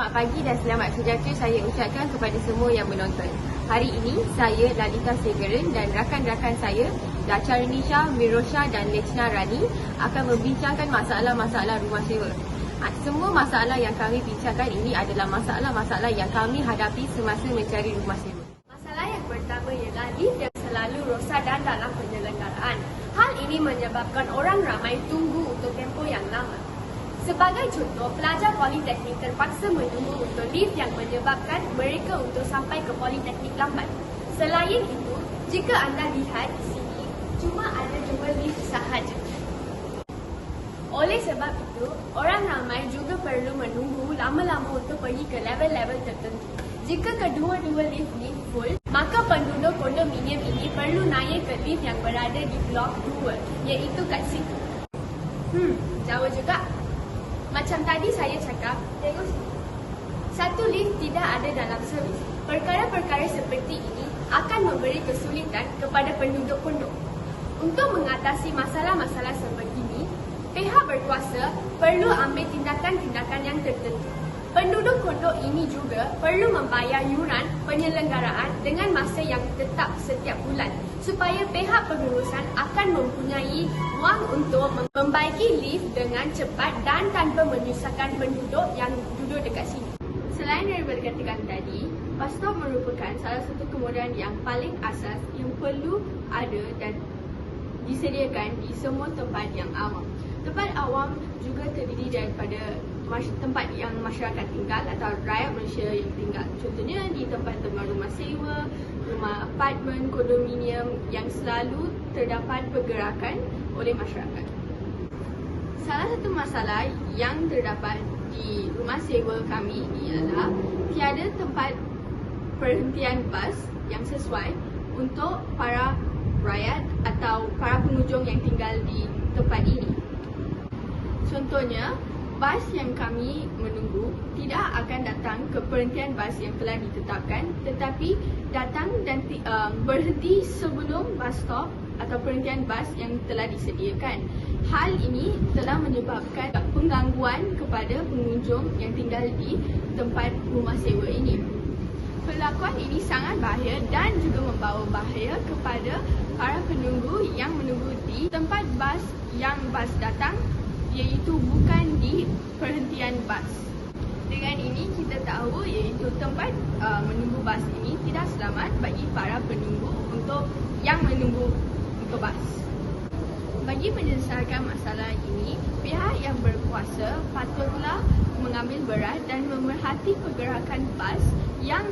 Selamat pagi dan selamat sejahtera saya ucapkan kepada semua yang menonton. Hari ini saya Lalita Segeren dan rakan-rakan saya Dacharini Shah, Mirosha dan Lechna Rani akan membincangkan masalah-masalah rumah sewa. Semua masalah yang kami bincangkan ini adalah masalah-masalah yang kami hadapi semasa mencari rumah sewa. Masalah yang pertama ialah lift yang selalu rosak dan dalam penyelenggaraan. Hal ini menyebabkan orang ramai tunggu untuk tempoh yang lama. Sebagai contoh, pelajar politeknik terpaksa menunggu untuk lift yang menyebabkan mereka untuk sampai ke politeknik lambat. Selain itu, jika anda lihat di sini, cuma ada 2 lift sahaja. Oleh sebab itu, orang ramai juga perlu menunggu lama-lama untuk pergi ke level-level tertentu. Jika kedua-dua lift ni full, maka penduduk kondominium ini perlu naik ke lift yang berada di blok 2, iaitu kat situ. Jauh juga. Macam tadi saya cakap, tengok sini. Satu lift tidak ada dalam servis. Perkara-perkara seperti ini akan memberi kesulitan kepada penduduk pondok. Untuk mengatasi masalah-masalah seperti ini, pihak berkuasa perlu ambil tindakan-tindakan yang tertentu. Penduduk pondok ini juga perlu membayar yuran penyelenggaraan dengan masa yang tetap setiap bulan supaya pihak pengurusan akan mempunyai wang untuk membaiki lift dengan cepat dan tanpa menyusahkan penduduk yang duduk dekat sini. Selain daripada katakan tadi, bus stop merupakan salah satu kemudahan yang paling asas yang perlu ada dan disediakan di semua tempat yang awam. Tempat awam juga terdiri daripada tempat yang masyarakat tinggal atau rakyat Malaysia yang tinggal. Contohnya di tempat-tempat rumah sewa, rumah apartmen, kondominium yang selalu terdapat pergerakan oleh masyarakat. Salah satu masalah yang terdapat di rumah sewa kami ialah tiada tempat perhentian bas yang sesuai untuk para rakyat atau para pengunjung yang tinggal di tempat ini. Contohnya, bas yang kami menunggu tidak akan datang ke perhentian bas yang telah ditetapkan, tetapi datang dan berhenti sebelum bus stop atau perhentian bas yang telah disediakan. Hal ini telah menyebabkan penggangguan kepada pengunjung yang tinggal di tempat rumah sewa ini. Perlakuan ini sangat bahaya dan juga membawa bahaya kepada para penunggu yang menunggu di tempat bas yang bas datang, iaitu bukan di perhentian bas. Dengan ini kita tahu iaitu tempat menunggu bas ini tidak selamat bagi para penunggu yang menunggu untuk bas. Bagi menyelesaikan masalah ini, pihak yang berkuasa patutlah mengambil berat dan memerhati pergerakan bas yang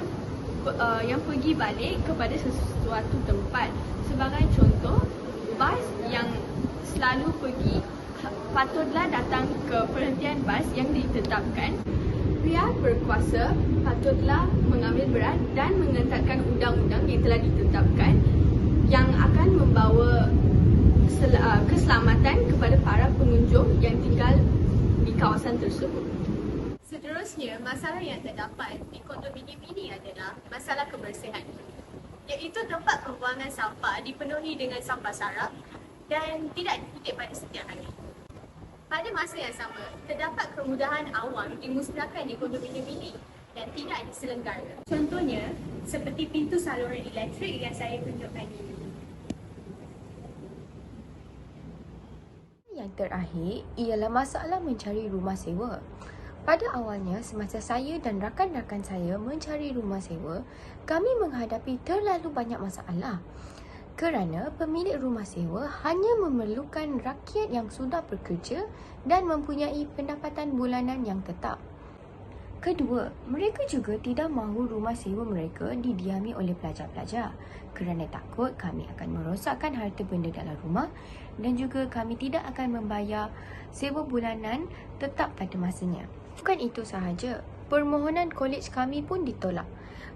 pergi balik kepada sesuatu tempat. Sebagai contoh, bas yang selalu pergi patutlah datang ke perhentian bas yang ditetapkan. Pihak berkuasa patutlah mengambil berat dan mengetatkan undang-undang yang telah ditetapkan yang akan membawa keselamatan kepada para pengunjung yang tinggal di kawasan tersebut. Seterusnya, masalah yang terdapat di kondominium ini adalah masalah kebersihan, iaitu tempat pembuangan sampah dipenuhi dengan sampah sarap dan tidak dititik pada setiap hari. Pada masa yang sama, terdapat kemudahan awam dimusnahkan di kondominium ini dan tidak diselenggara. Contohnya, seperti pintu saluran elektrik yang saya tunjukkan ini. Yang terakhir ialah masalah mencari rumah sewa. Pada awalnya, semasa saya dan rakan-rakan saya mencari rumah sewa, kami menghadapi terlalu banyak masalah. Kerana pemilik rumah sewa hanya memerlukan rakyat yang sudah bekerja dan mempunyai pendapatan bulanan yang tetap. Kedua, mereka juga tidak mahu rumah sewa mereka didiami oleh pelajar-pelajar kerana takut kami akan merosakkan harta benda dalam rumah dan juga kami tidak akan membayar sewa bulanan tetap pada masanya. Bukan itu sahaja, permohonan kolej kami pun ditolak.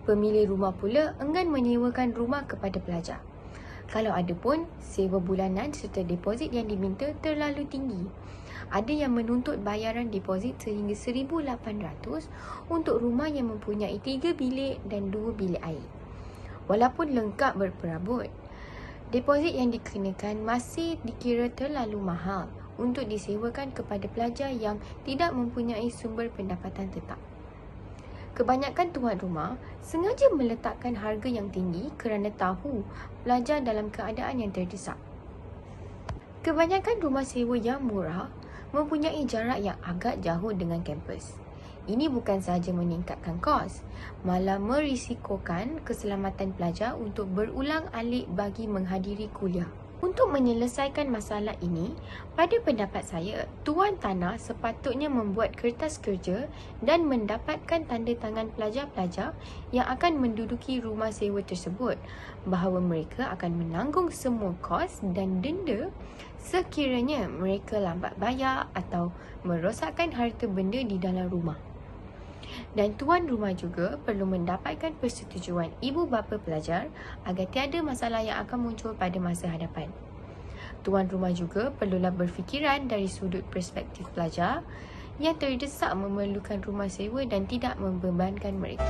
Pemilik rumah pula enggan menyewakan rumah kepada pelajar. Kalau ada pun, sewa bulanan serta deposit yang diminta terlalu tinggi. Ada yang menuntut bayaran deposit sehingga RM1,800 untuk rumah yang mempunyai 3 bilik dan 2 bilik air. Walaupun lengkap berperabot, deposit yang dikenakan masih dikira terlalu mahal untuk disewakan kepada pelajar yang tidak mempunyai sumber pendapatan tetap. Kebanyakan tuan rumah sengaja meletakkan harga yang tinggi kerana tahu pelajar dalam keadaan yang terdesak. Kebanyakan rumah sewa yang murah mempunyai jarak yang agak jauh dengan kampus. Ini bukan sahaja meningkatkan kos, malah merisikokan keselamatan pelajar untuk berulang-alik bagi menghadiri kuliah. Untuk menyelesaikan masalah ini, pada pendapat saya, tuan tanah sepatutnya membuat kertas kerja dan mendapatkan tanda tangan pelajar-pelajar yang akan menduduki rumah sewa tersebut bahawa mereka akan menanggung semua kos dan denda sekiranya mereka lambat bayar atau merosakkan harta benda di dalam rumah. Dan tuan rumah juga perlu mendapatkan persetujuan ibu bapa pelajar agar tiada masalah yang akan muncul pada masa hadapan. Tuan rumah juga perlulah berfikiran dari sudut perspektif pelajar yang terdesak memerlukan rumah sewa dan tidak membebankan mereka.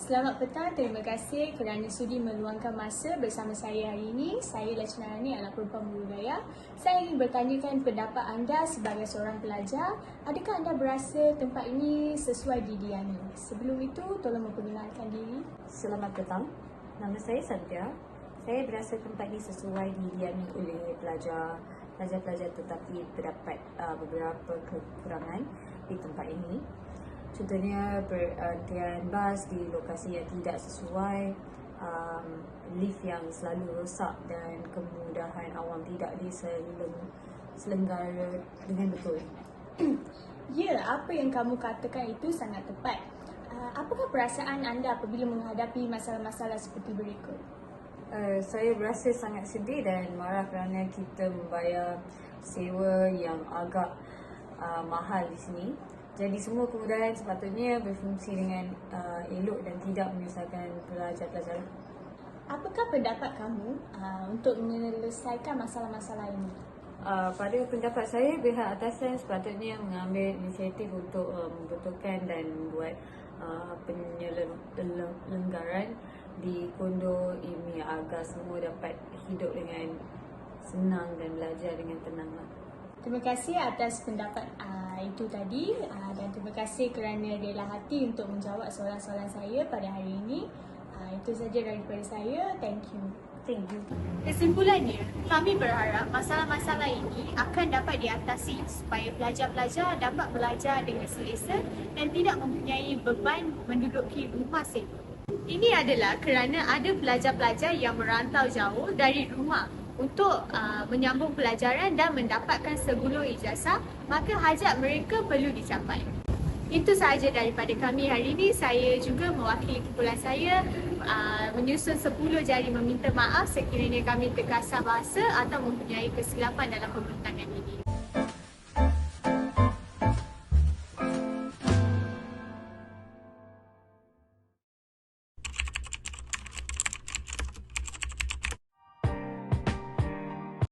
Selamat petang, terima kasih kerana sudi meluangkan masa bersama saya hari ini. Saya Lachana Rani, anak perempuan Budaya. Saya ingin bertanyakan pendapat anda sebagai seorang pelajar. Adakah anda berasa tempat ini sesuai didiami? Sebelum itu, tolong memperkenalkan diri. Selamat petang, nama saya Santia. Saya berasa tempat ini sesuai didiami oleh pelajar-pelajar tetapi terdapat beberapa kekurangan di tempat ini. Contohnya antrian bas di lokasi yang tidak sesuai, lift yang selalu rosak dan kemudahan awam tidak diselenggara dengan betul. Ya, apa yang kamu katakan itu sangat tepat. Apakah perasaan anda apabila menghadapi masalah-masalah seperti berikut? Saya berasa sangat sedih dan marah kerana kita membayar sewa yang agak mahal di sini. Jadi semua kemudahan sepatutnya berfungsi dengan elok dan tidak menyusahkan pelajar-pelajar. Apakah pendapat kamu untuk menyelesaikan masalah-masalah ini? Pada pendapat saya, pihak atasan sepatutnya mengambil inisiatif untuk membetulkan dan membuat penyelenggaran di kondo ini agar semua dapat hidup dengan senang dan belajar dengan tenang. Terima kasih atas pendapat itu tadi dan terima kasih kerana rela hati untuk menjawab soalan-soalan saya pada hari ini. Itu saja daripada saya. Thank you. Thank you. Kesimpulannya, kami berharap masalah-masalah ini akan dapat diatasi supaya pelajar-pelajar dapat belajar dengan selesa dan tidak mempunyai beban menduduki rumah sewa. Ini adalah kerana ada pelajar-pelajar yang merantau jauh dari rumah untuk menyambung pelajaran dan mendapatkan segulur ijazah, maka hajat mereka perlu dicapai. Itu sahaja daripada kami hari ini. Saya juga mewakili kumpulan saya menyusun 10 jari meminta maaf sekiranya kami terkasar bahasa atau mempunyai kesilapan dalam pembintangan ini.